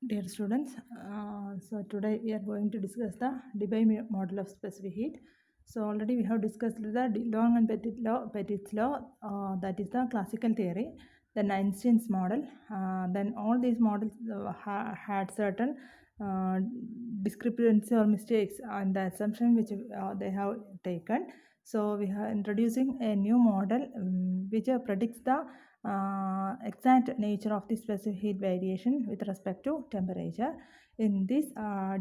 Dear students, so today we are going to discuss the Debye model of specific heat. So already we have discussed the de Long and Petit's law, that is the classical theory, then Einstein's model. Then all these models had certain uh, discrepancy or mistakes on the assumption which they have taken. So we are introducing a new model which predicts the exact nature of the specific heat variation with respect to temperature. In this,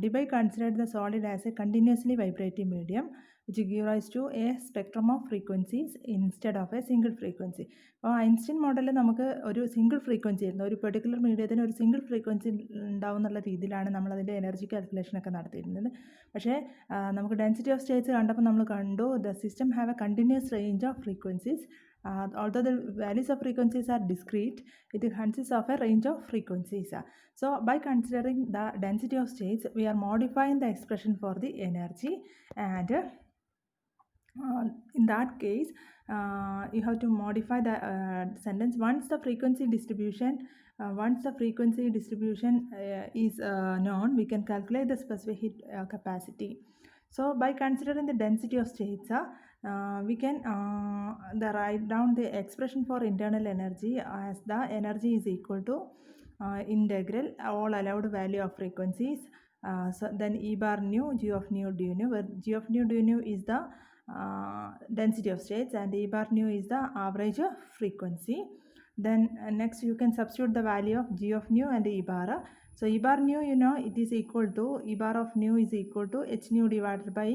Debye considered the solid as a continuously vibrating medium which gives rise to a spectrum of frequencies instead of a single frequency. അപ്പോൾ Einstein മോഡലിൽ നമുക്ക് ഒരു single frequency ആയിരുന്നു, ഒരു particular മീഡിയത്തിന് ഒരു single frequency ഉണ്ടാവും എന്നുള്ള രീതിയിലാണ് നമ്മളതിൻ്റെ എനർജി കാൽക്കുലേഷനൊക്കെ നടത്തിയിരുന്നത്. പക്ഷേ നമുക്ക് ഡെൻസിറ്റി ഓഫ് സ്റ്റേറ്റ്സ് കണ്ടപ്പോൾ നമ്മൾ കണ്ടു the system have A continuous range of frequencies. Although the values of frequencies are discrete, it consists of a range of frequencies. So by considering the density of states, we are modifying the expression for the energy, and in that case you have to modify the sentence once the frequency distribution is known, we can calculate the specific heat capacity. So by considering the density of states, we can write down the expression for internal energy as the energy is equal to integral all allowed value of frequencies. So then E bar nu G of nu du nu, where G of nu du nu is the density of states and E bar nu is the average of frequency. Then next you can substitute the value of G of nu and E bar. So E bar nu, you know, it is equal to E bar of nu is equal to H nu divided by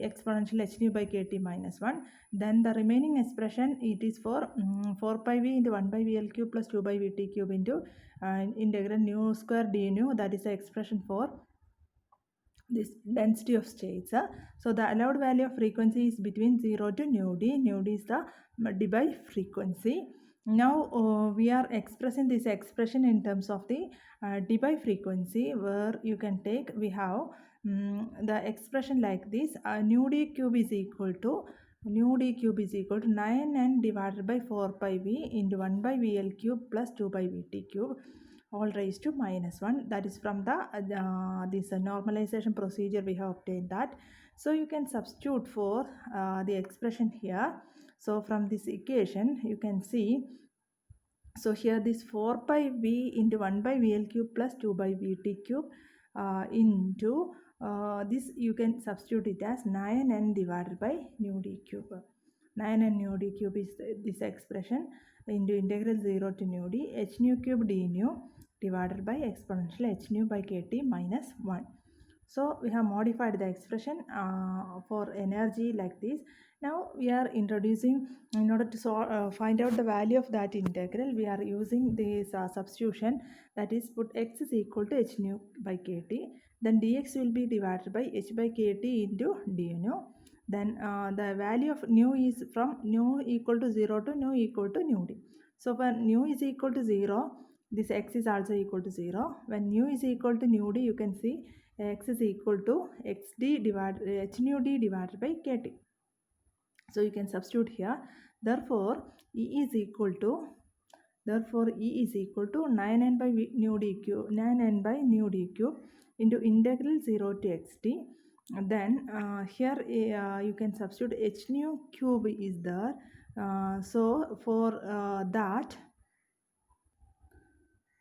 exponential H nu by KT minus 1. Then the remaining expression, it is for 4 pi V into 1 by VL cube plus 2 by VT cube into integral nu square d nu, that is the expression for this density of states. So the allowed value of frequency is between 0 to nu d. Nu d is the Debye frequency. Now we are expressing this expression in terms of the Debye frequency, where you can take, we have the expression like this: nu d cube is equal to 9n divided by 4 pi v into 1 by vl cube plus 2 by vt cube all raised to minus 1. That is from the this normalization procedure we have obtained that. So you can substitute for the expression here. So from this equation you can see, so here this 4 pi v into 1 by vl cube plus 2 by vt cube into this, you can substitute it as 9n divided by nu d cube. 9n nu d cube is this expression into integral 0 to nu d h nu cube d nu divided by exponential h nu by kt minus 1. So we have modified the expression for energy like this. Now we are introducing, in order to find out the value of that integral, we are using this substitution, that is put x is equal to h nu by kt, then dx will be divided by h by kt into d nu. Then the value of nu is from nu equal to 0 to nu equal to nu d. So when nu is equal to 0, this x is also equal to 0. When nu is equal to nu d, you can see x is equal to xd divided h nu d divided by kt. So you can substitute here. Therefore E is equal to 9n by nu d cube, 9n by nu d cube into integral 0 to xt. Then here you can substitute h nu cube is there. So for that,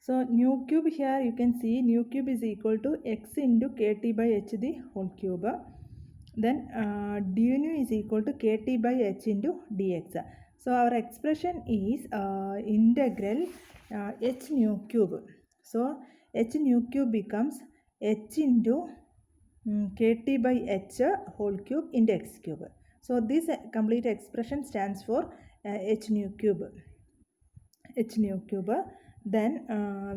so nu cube, here you can see nu cube is equal to x into kt by h the whole cube. Then du nu is equal to kt by h into dx. So our expression is integral h nu cube. So h nu cube becomes h into kt by h whole cube into x cube. So this complete expression stands for h nu cube. Then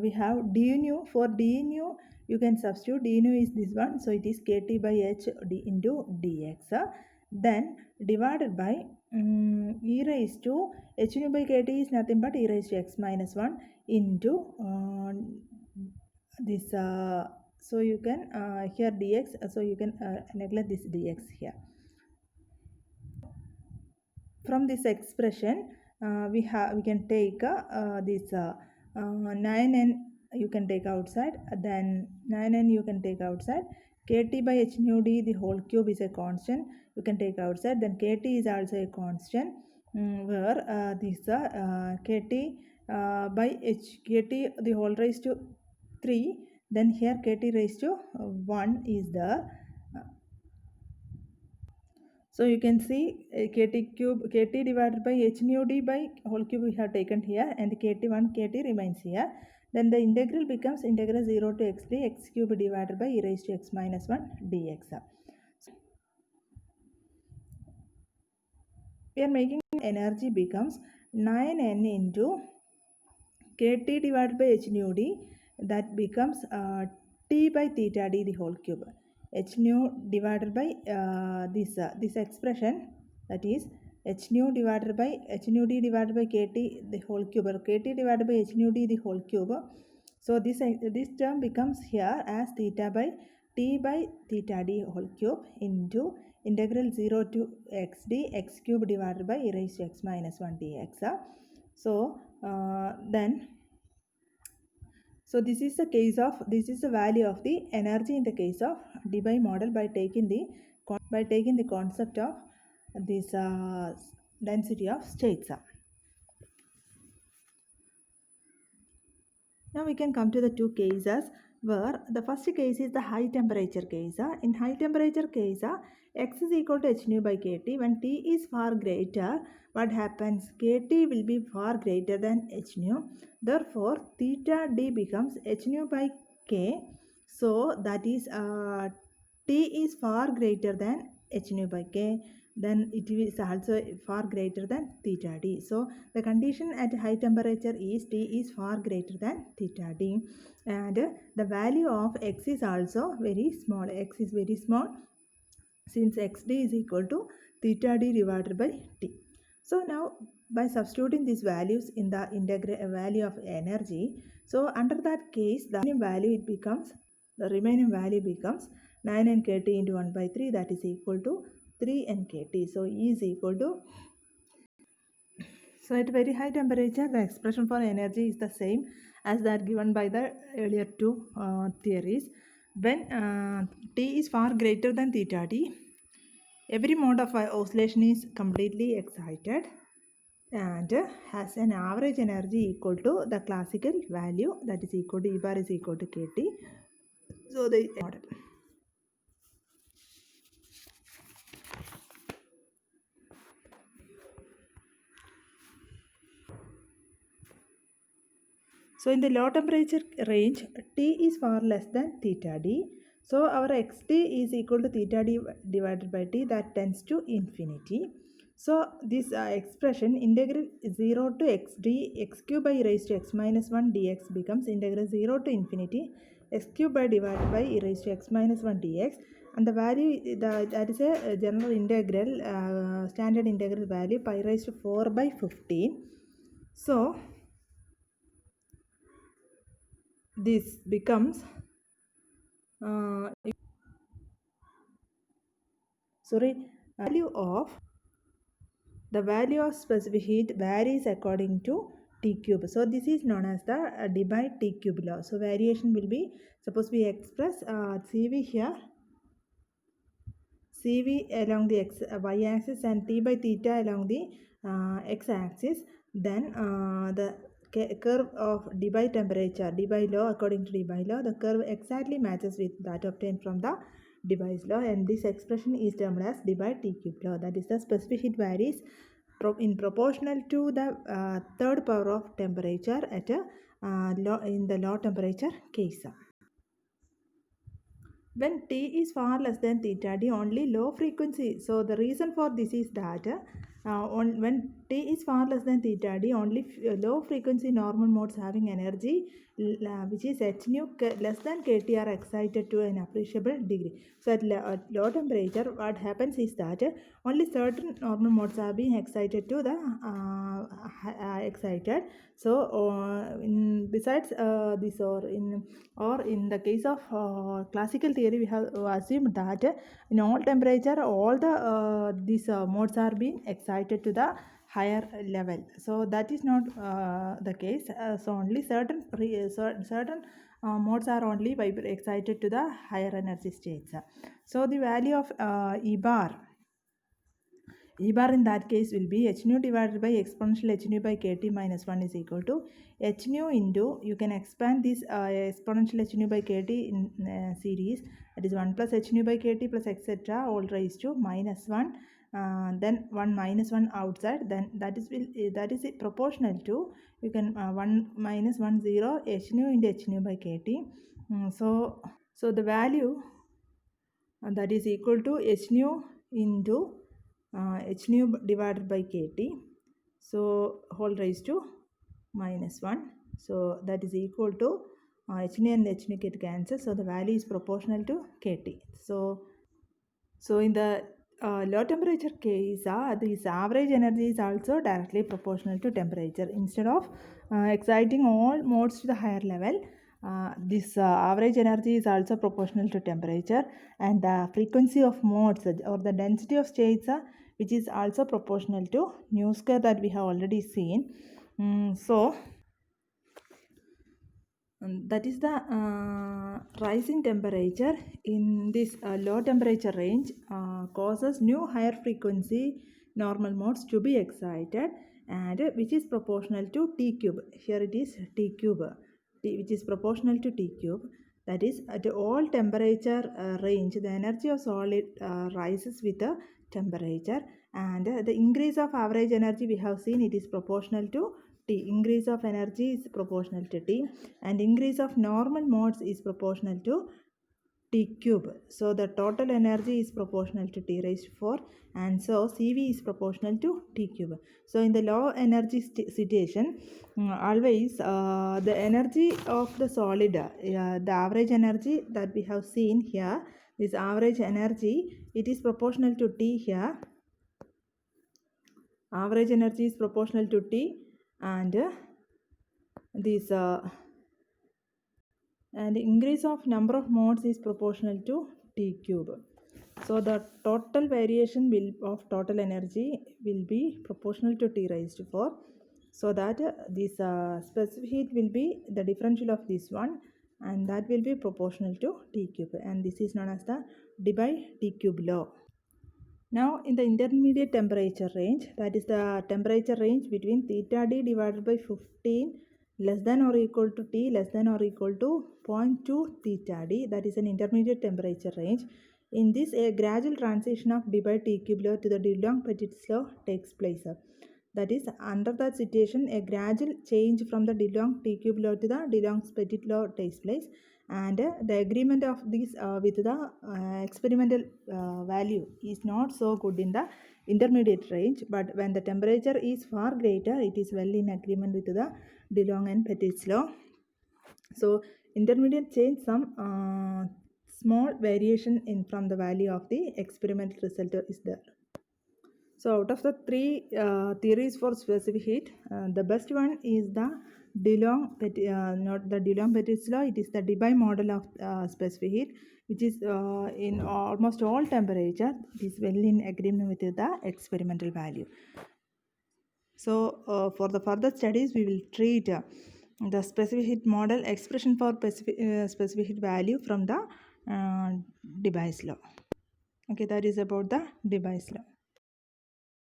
we have d nu. For d nu, you can substitute, d nu is this one, so it is kt by h d into dx. Then divided by e raised to h nu by kt is nothing but e raised to x minus 1 into this. So you can here dx, so you can neglect this dx here. From this expression we can take this 9n you can take outside, then 9n you can take outside. Kt by h nu d the whole cube is a constant, you can take outside. Then kt is also a constant, where this kt by h, kt the whole raised to 3, then here kt raised to 1 is there. So you can see kt cube, kt divided by h nu d by whole cube we have taken here, and kt1 kt remains here. Then the integral becomes integral 0 to x d x cube divided by e raised to x minus 1 dx. We are making energy becomes 9n into kt divided by h nu d, that becomes t by theta d the whole cube. H nu divided by this expression, that is h nu divided by h nu d divided by kt the whole cube, or kt divided by h nu d the whole cube. So this term becomes here as theta by t by theta d whole cube into integral 0 to x d x cube divided by e raised to x minus 1 dx. So this is the value of the energy in the case of Debye model by taking the concept of this density of states. Now we can come to the two cases, where the first case is the high temperature case. In high temperature case, x is equal to h nu by kt. When t is far greater, what happens? Kt will be far greater than h nu. Therefore, theta d becomes h nu by k. So that is t is far greater than h nu by k, then it is also far greater than theta d. So the condition at high temperature is t is far greater than theta d, and the value of x is also very small. X is very small since xd is equal to theta d divided by t. So now by substituting these values in the integral value of energy, so under that case the remaining value becomes 9n kt into 1 by 3, that is equal to 3n kt. So E is equal to, so at very high temperature the expression for energy is the same as that given by the earlier two theories. When t is far greater than theta d, every mode of oscillation is completely excited and has an average energy equal to the classical value, that is equal to E bar is equal to kt. So the model. So in the low temperature range, T is far less than theta d. So our xt is equal to theta d divided by t, that tends to infinity. So this expression integral 0 to x d x cube by e raised to x minus 1 dx becomes integral 0 to infinity x cube by divided by e raised to x minus 1 dx, and the value that is a general integral standard integral value pi raised to 4 by 15. So this becomes value of specific heat varies according to T cube. So this is known as the Debye T cube law. So variation will be, suppose we express Cv here, Cv along the y axis and T by theta along the x axis. Then the curve of Debye temperature, Debye law, according to Debye law, the curve exactly matches with that obtained from the Debye's law, and this expression is termed as Debye T cube law. That is, the specific heat varies in proportional to the third power of temperature at in the low temperature case. When T is far less than theta d, only low frequency. So the reason for this is that when T is far less than theta d, only low frequency normal modes having energy which is h nu less than kt are excited to an appreciable degree. So at low temperature, what happens is that only certain normal modes are being excited to the excited. So besides this, or in the case of classical theory, we have assumed that in all temperature all the these modes are being excited to the higher level. So that is not the case. So only certain modes are only excited to the higher energy states. So the value of E bar in that case will be h nu divided by exponential h nu by kt minus 1 is equal to h nu into, you can expand this exponential h nu by kt in series, that is 1 plus h nu by kt plus etc all raised to minus 1, then 1 minus 1 outside, then that is proportional to, you can 1 minus 1 0 h nu into h nu by kt. So the value that is equal to h nu into h nu divided by kt, so whole raised to minus 1, so that is equal to h nu and h nu get cancelled, so the value is proportional to kt. So in the low temperature case, this average energy is also directly proportional to temperature. Instead of exciting all modes to the higher level, this average energy is also proportional to temperature, and the frequency of modes or the density of states which is also proportional to nu square that we have already seen. That is the rise in temperature in this low temperature range causes new higher frequency normal modes to be excited, and which is proportional to T cube. Here it is T cube, which is proportional to T cube. That is, at all temperature range, the energy of solid rises with the temperature, and the increase of average energy we have seen, it is proportional to T. Increase of energy is proportional to T, and increase of normal modes is proportional to T cube. So the total energy is proportional to T raised to 4, and so CV is proportional to T cube. So in the low energy situation, always the energy of the solid, the average energy that we have seen here, this average energy, it is proportional to T here. Average energy is proportional to T, and this and increase of number of modes is proportional to T cube. So the total variation of total energy will be proportional to T raised to 4. So that this specific heat will be the differential of this one, and that will be proportional to T cube, and this is known as the d by T cube law. Now in the intermediate temperature range, that is the temperature range between theta d divided by 15 less than or equal to T less than or equal to 0.2 theta d, that is an intermediate temperature range. In this, a gradual transition of d by T cube law to the de Long-Petit's law takes place. That is, under that situation, a gradual change from the de Long T cube law to the de Long-Petit law takes place, and the agreement of this with the experimental value is not so good in the intermediate range, but when the temperature is far greater, it is well in agreement with the de Long and Petit's law. So intermediate change some small variation in from the value of the experimental result is there. So out of the three theories for specific heat, the best one is the de Long, not the de Long-Petit's law. It is the Debye model of specific heat, which is in almost all temperature. It is well in agreement with the experimental value. So for the further studies, we will treat the specific heat model expression for specific heat value from the Debye's law. Okay, that is about the Debye's law.